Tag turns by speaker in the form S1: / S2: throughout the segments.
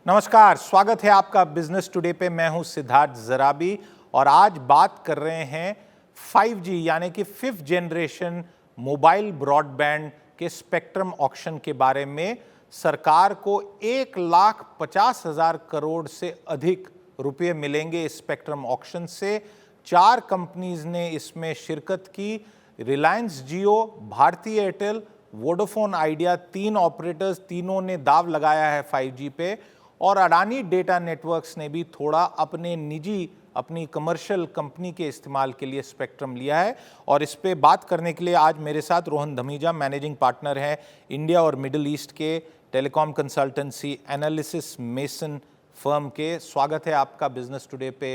S1: नमस्कार, स्वागत है आपका बिजनेस टुडे पे। मैं हूं सिद्धार्थ जराबी और आज बात कर रहे हैं 5G यानी कि 5th जनरेशन मोबाइल ब्रॉडबैंड के स्पेक्ट्रम ऑक्शन के बारे में। सरकार को 1,50,000 करोड़ से अधिक रुपए मिलेंगे इस स्पेक्ट्रम ऑक्शन से। 4 कंपनीज ने इसमें शिरकत की। रिलायंस जियो, भारती एयरटेल, वोडाफोन आइडिया, 3 ऑपरेटर्स, तीनों ने दाव लगाया है 5G पे। और अडानी डेटा नेटवर्क्स ने भी थोड़ा अपनी कमर्शियल कंपनी के इस्तेमाल के लिए स्पेक्ट्रम लिया है। और इस पे बात करने के लिए आज मेरे साथ रोहन धमीजा, मैनेजिंग पार्टनर हैं इंडिया और मिडिल ईस्ट के telecom consultancy analysis mason firm के। स्वागत है आपका बिजनेस टुडे पे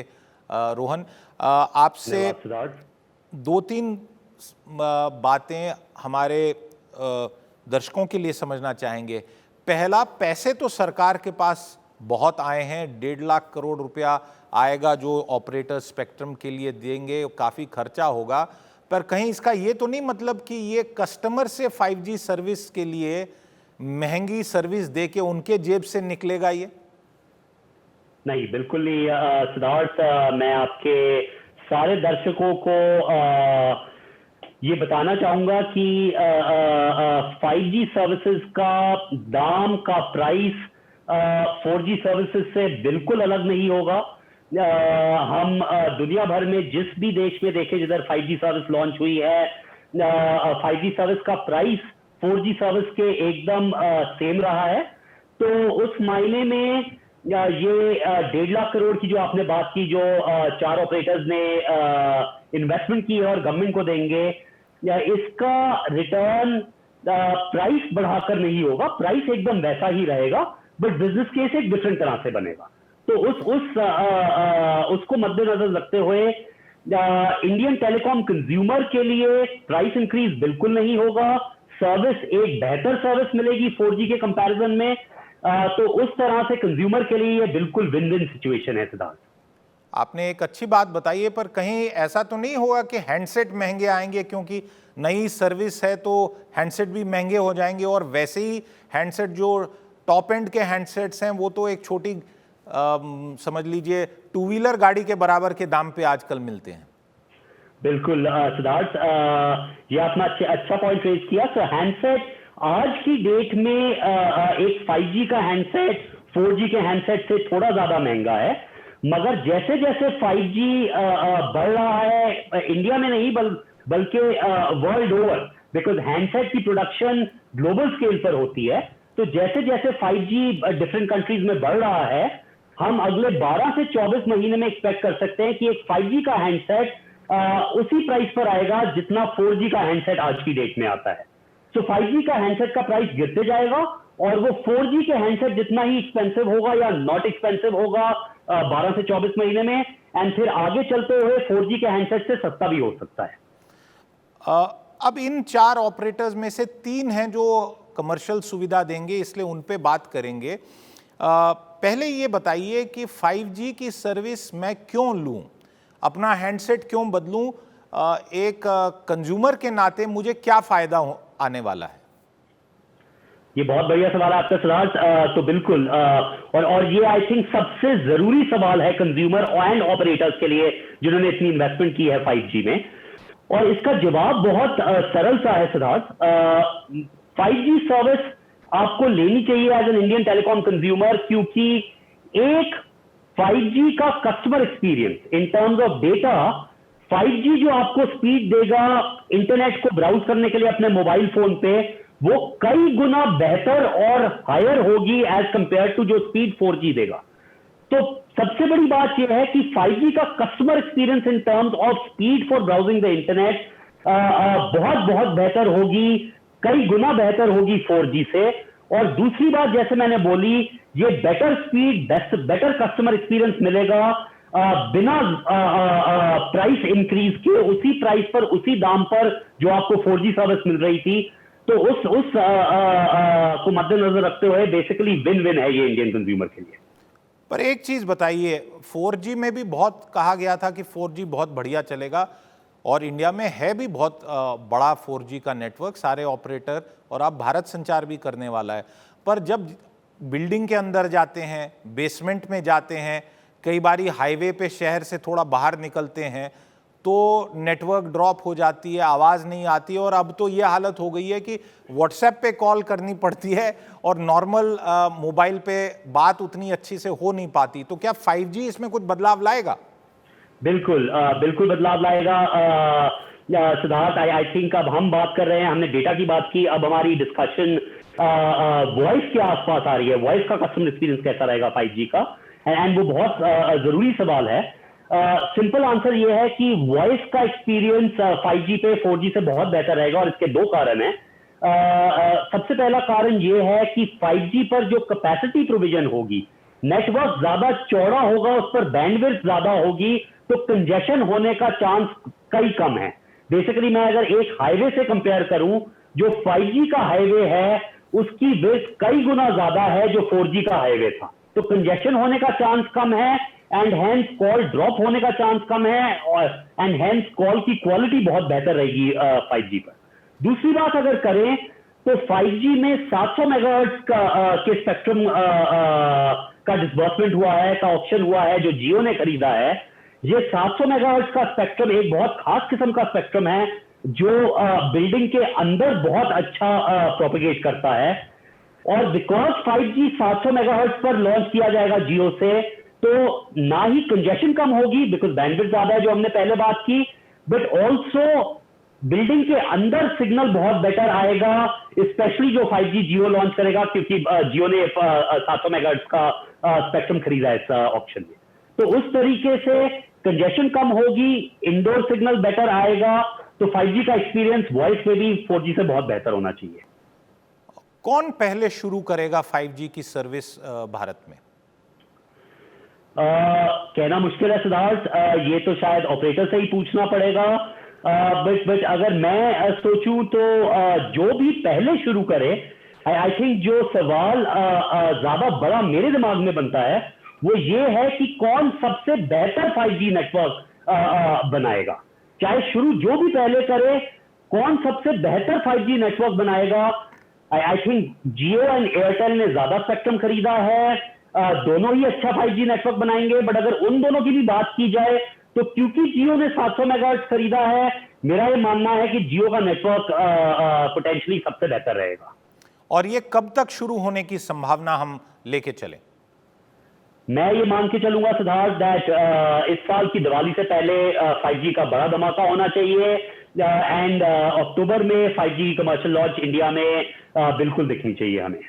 S1: रोहन। आपसे 2-3 बातें हमारे दर्शकों के लिए समझना चाहेंगे। पहला, पैसे तो सरकार के पास बहुत आए हैं, 1.5 लाख करोड़ रुपया आएगा जो ऑपरेटर स्पेक्ट्रम के लिए देंगे, काफ़ी खर्चा होगा। पर कहीं इसका ये तो नहीं मतलब कि ये कस्टमर से 5G सर्विस के लिए महंगी सर्विस दे के उनके जेब से निकलेगा ये?
S2: नहीं, बिल्कुल नहीं सिद्धार्थ। मैं आपके सारे दर्शकों को ये बताना चाहूंगा कि 5G सर्विसेज का दाम का प्राइस 4G सर्विसेज से बिल्कुल अलग नहीं होगा। हम दुनिया भर में जिस भी देश में देखें जिधर 5G सर्विस लॉन्च हुई है, 5G सर्विस का प्राइस 4G सर्विस के एकदम सेम रहा है। तो उस मायने में ये 1.5 लाख करोड़ की जो आपने बात की, जो 4 ऑपरेटर्स ने इन्वेस्टमेंट की है और गवर्नमेंट को देंगे, इसका रिटर्न प्राइस बढ़ाकर नहीं होगा, प्राइस एकदम वैसा ही रहेगा, बट बिजनेस केस एक डिफरेंट तरह से बनेगा। तो उसको मद्देनजर रखते हुए इंडियन टेलीकॉम कंज्यूमर के लिए प्राइस इंक्रीज बिल्कुल नहीं होगा। सर्विस एक बेहतर सर्विस मिलेगी 4G के कंपैरिजन में। तो उस तरह से कंज्यूमर के लिए ये बिल्कुल विन विन सिचुएशन है सिद्धार्थ।
S1: आपने एक अच्छी बात बताई है, पर कहीं ऐसा तो नहीं होगा कि हैंडसेट महंगे आएंगे, क्योंकि नई सर्विस है तो हैंडसेट भी महंगे हो जाएंगे। और वैसे ही हैंडसेट जो टॉप एंड के हैंडसेट्स हैं वो तो एक छोटी समझ लीजिए 2 व्हीलर गाड़ी के बराबर के दाम पे आजकल मिलते हैं।
S2: बिल्कुल सिद्धार्थ, ये आपने अच्छा पॉइंट रेज किया। तो हैंडसेट आज की डेट में एक 5G का हैंडसेट 4G के हैंडसेट से थोड़ा ज्यादा महंगा है, मगर जैसे जैसे 5G बढ़ रहा है, इंडिया में नहीं बल्कि वर्ल्ड ओवर, बिकॉज हैंडसेट की प्रोडक्शन ग्लोबल स्केल पर होती है, तो जैसे जैसे 5G डिफरेंट कंट्रीज में बढ़ रहा है, हम अगले 12 से 24 महीने में एक्सपेक्ट कर सकते हैं कि एक 5G का हैंडसेट उसी प्राइस पर आएगा जितना 4G का हैंडसेट आज की डेट में आता है। तो 5G का हैंडसेट का प्राइस गिरते जाएगा और वो 4G के हैंडसेट जितना ही एक्सपेंसिव होगा या नॉट एक्सपेंसिव होगा 12 से 24 महीने में, एंड फिर आगे चलते हुए 4G के हैंडसेट से सस्ता भी हो सकता है।
S1: अब इन 4 ऑपरेटर्स में से 3 हैं जो कमर्शियल सुविधा देंगे, इसलिए उन पे बात करेंगे। पहले ये बताइए कि 5G की सर्विस मैं क्यों लूं, अपना हैंडसेट क्यों बदलूं? एक कंज्यूमर के नाते मुझे क्या फायदा आने वाला है?
S2: ये बहुत बढ़िया सवाल है आपका सिद्धार्थ। तो बिल्कुल, और ये आई थिंक सबसे जरूरी सवाल है कंज्यूमर एंड ऑपरेटर्स के लिए जिन्होंने इतनी इन्वेस्टमेंट की है 5G में। और इसका जवाब बहुत सरल सा है सिद्धार्थ। 5G सर्विस आपको लेनी चाहिए as an Indian telecom consumer, क्योंकि एक 5G का customer experience in terms of data, 5G जो आपको स्पीड देगा इंटरनेट को ब्राउज करने के लिए अपने मोबाइल फोन पे, वो कई गुना बेहतर और हायर होगी एज कंपेयर टू जो स्पीड 4G देगा। तो सबसे बड़ी बात यह है कि 5G का customer experience in terms of speed for browsing the internet बहुत बहुत बेहतर होगी, कई गुना बेहतर होगी 4G से। और दूसरी बात, जैसे मैंने बोली, ये better speed, better customer experience मिलेगा बिना प्राइस इंक्रीज के, उसी प्राइस पर, उसी दाम पर जो आपको 4G सर्विस मिल रही थी। तो उस को मद्देनजर रखते हुए बेसिकली विन विन है ये इंडियन कंज्यूमर के लिए।
S1: पर एक चीज बताइए, 4G में भी बहुत कहा गया था कि 4G बहुत बढ़िया चलेगा, और इंडिया में है भी बहुत बड़ा 4G का नेटवर्क, सारे ऑपरेटर, और अब भारत संचार भी करने वाला है। पर जब बिल्डिंग के अंदर जाते हैं, बेसमेंट में जाते हैं, कई बारी हाईवे पे शहर से थोड़ा बाहर निकलते हैं तो नेटवर्क ड्रॉप हो जाती है, आवाज़ नहीं आती है। और अब तो ये हालत हो गई है कि व्हाट्सएप पे कॉल करनी पड़ती है और नॉर्मल मोबाइल पे बात उतनी अच्छी से हो नहीं पाती। तो क्या 5G इसमें कुछ बदलाव लाएगा?
S2: बिल्कुल बिल्कुल बदलाव लाएगा सिद्धार्थ। आई थिंक अब हम बात कर रहे हैं, हमने डेटा की बात की, अब हमारी डिस्कशन वॉइस के आसपास आ रही है। वॉइस का कस्टमर एक्सपीरियंस कैसा रहेगा 5G का, एंड वो बहुत जरूरी सवाल है। सिंपल आंसर ये है कि वॉइस का एक्सपीरियंस 5G पे 4G से बहुत बेहतर रहेगा, और इसके दो कारण हैं। सबसे पहला कारण ये है कि 5G पर जो कैपेसिटी प्रोविजन होगी, नेटवर्क ज्यादा चौड़ा होगा, उस पर बैंडविड्थ ज्यादा होगी, तो कंजेशन होने का चांस कई कम है। बेसिकली मैं अगर एक हाईवे से कंपेयर करूं, जो 5G का हाईवे है उसकी विड्थ कई गुना ज्यादा है जो 4G का हाईवे था, तो कंजेशन होने का चांस कम है, एंड हेंस कॉल ड्रॉप होने का चांस कम है, और एंड हेंस कॉल की क्वालिटी बहुत बेहतर रहेगी 5G पर। दूसरी बात अगर करें तो 5G में 700 मेगाहर्ट्ज के स्पेक्ट्रम का डिसबर्समेंट हुआ है, का ऑप्शन हुआ है जो जियो ने खरीदा है। ये 700 मेगाहर्ट्ज का स्पेक्ट्रम एक बहुत खास किस्म का स्पेक्ट्रम है जो बिल्डिंग के अंदर बहुत अच्छा प्रोपेगेट करता है। और बिकॉज 5G 700 मेगाहर्ट्ज पर लॉन्च किया जाएगा जियो से, तो ना ही कंजेशन कम होगी बिकॉज बैंडविड्थ ज्यादा है जो हमने पहले बात की, बट ऑल्सो बिल्डिंग के अंदर सिग्नल बहुत बेटर आएगा, स्पेशली जो 5G जियो लॉन्च करेगा, क्योंकि जियो ने 700 मेगाहर्ट्ज का स्पेक्ट्रम खरीदा है इस ऑप्शन में। तो उस तरीके से कंजेशन कम होगी, इंडोर सिग्नल बेटर आएगा, तो 5G का एक्सपीरियंस वॉइस में भी 4G से बहुत बेहतर होना चाहिए।
S1: कौन पहले शुरू करेगा 5G की सर्विस भारत में?
S2: कहना मुश्किल है सिद्धार्थ, ये तो शायद ऑपरेटर से ही पूछना पड़ेगा। बट अगर मैं सोचूं तो जो भी पहले शुरू करे, आई थिंक जो सवाल ज्यादा बड़ा मेरे दिमाग में बनता है वो ये है कि कौन सबसे बेहतर 5G नेटवर्क बनाएगा। चाहे शुरू जो भी पहले करे, कौन सबसे बेहतर 5G नेटवर्क बनाएगा। I think Jio and Airtel ने ज्यादा स्पेक्ट्रम खरीदा है, दोनों ही अच्छा 5G नेटवर्क बनाएंगे। बट अगर उन दोनों की भी बात की जाए तो क्योंकि जियो ने 700 मेगाहर्ट्ज खरीदा है, मेरा ये मानना है कि जियो का नेटवर्क पोटेंशियली सबसे बेहतर रहेगा।
S1: और ये कब तक शुरू होने की संभावना हम लेके चले?
S2: मैं ये मान के चलूंगा सिद्धार्थ दैट इस साल की दिवाली से पहले 5G का बड़ा धमाका होना चाहिए, एंड अक्टूबर में 5G कमर्शियल लॉन्च इंडिया में बिल्कुल दिखनी चाहिए हमें।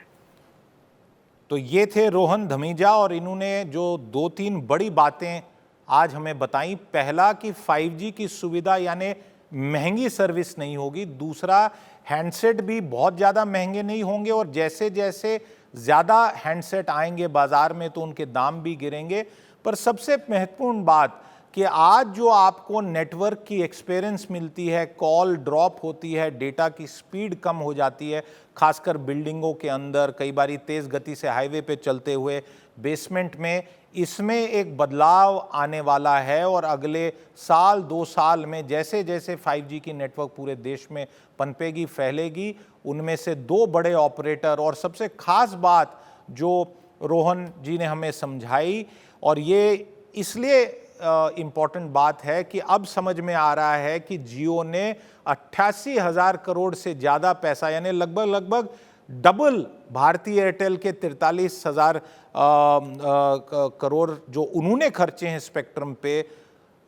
S1: तो ये थे रोहन धमीजा, और इन्होंने जो 2-3 बड़ी बातें आज हमें बताई। पहला कि 5G की सुविधा यानी महंगी सर्विस नहीं होगी, दूसरा हैंडसेट भी बहुत ज़्यादा महंगे नहीं होंगे, और जैसे जैसे ज़्यादा हैंडसेट आएंगे बाज़ार में तो उनके दाम भी गिरेंगे। पर सबसे महत्वपूर्ण बात कि आज जो आपको नेटवर्क की एक्सपीरियंस मिलती है, कॉल ड्रॉप होती है, डेटा की स्पीड कम हो जाती है, खासकर बिल्डिंगों के अंदर, कई बारी तेज़ गति से हाईवे पे चलते हुए, बेसमेंट में, इसमें एक बदलाव आने वाला है। और अगले साल 2 साल में जैसे जैसे 5G की नेटवर्क पूरे देश में पनपेगी, फैलेगी, उनमें से 2 बड़े ऑपरेटर, और सबसे खास बात जो रोहन जी ने हमें समझाई, और ये इसलिए इम्पॉर्टेंट बात है कि अब समझ में आ रहा है कि जियो ने 88,000 करोड़ से ज़्यादा पैसा, यानी लगभग डबल भारतीय एयरटेल के 43,000 करोड़ जो उन्होंने खर्चे हैं स्पेक्ट्रम पे,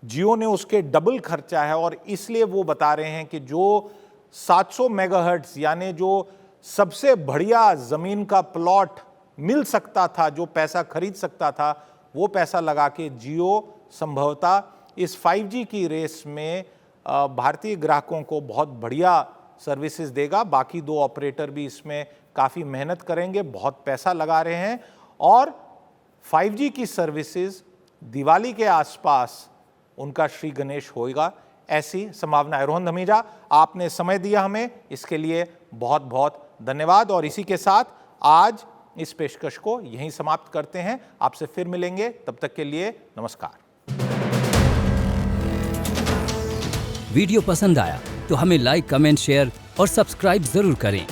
S1: जियो ने उसके डबल खर्चा है। और इसलिए वो बता रहे हैं कि जो 700 मेगाहर्ट्ज यानी जो सबसे बढ़िया ज़मीन का प्लॉट मिल सकता था, जो पैसा खरीद सकता था, वो पैसा लगा के जियो संभवतः इस 5G की रेस में भारतीय ग्राहकों को बहुत बढ़िया सर्विसेज देगा। बाकी 2 ऑपरेटर भी इसमें काफ़ी मेहनत करेंगे, बहुत पैसा लगा रहे हैं, और 5G की सर्विसेज दिवाली के आसपास उनका श्री गणेश होगा, ऐसी संभावना है। रोहन धमीजा, आपने समय दिया हमें, इसके लिए बहुत बहुत धन्यवाद। और इसी के साथ आज इस पेशकश को यहीं समाप्त करते हैं। आपसे फिर मिलेंगे, तब तक के लिए नमस्कार।
S3: वीडियो पसंद आया तो हमें लाइक, कमेंट, शेयर और सब्सक्राइब जरूर करें।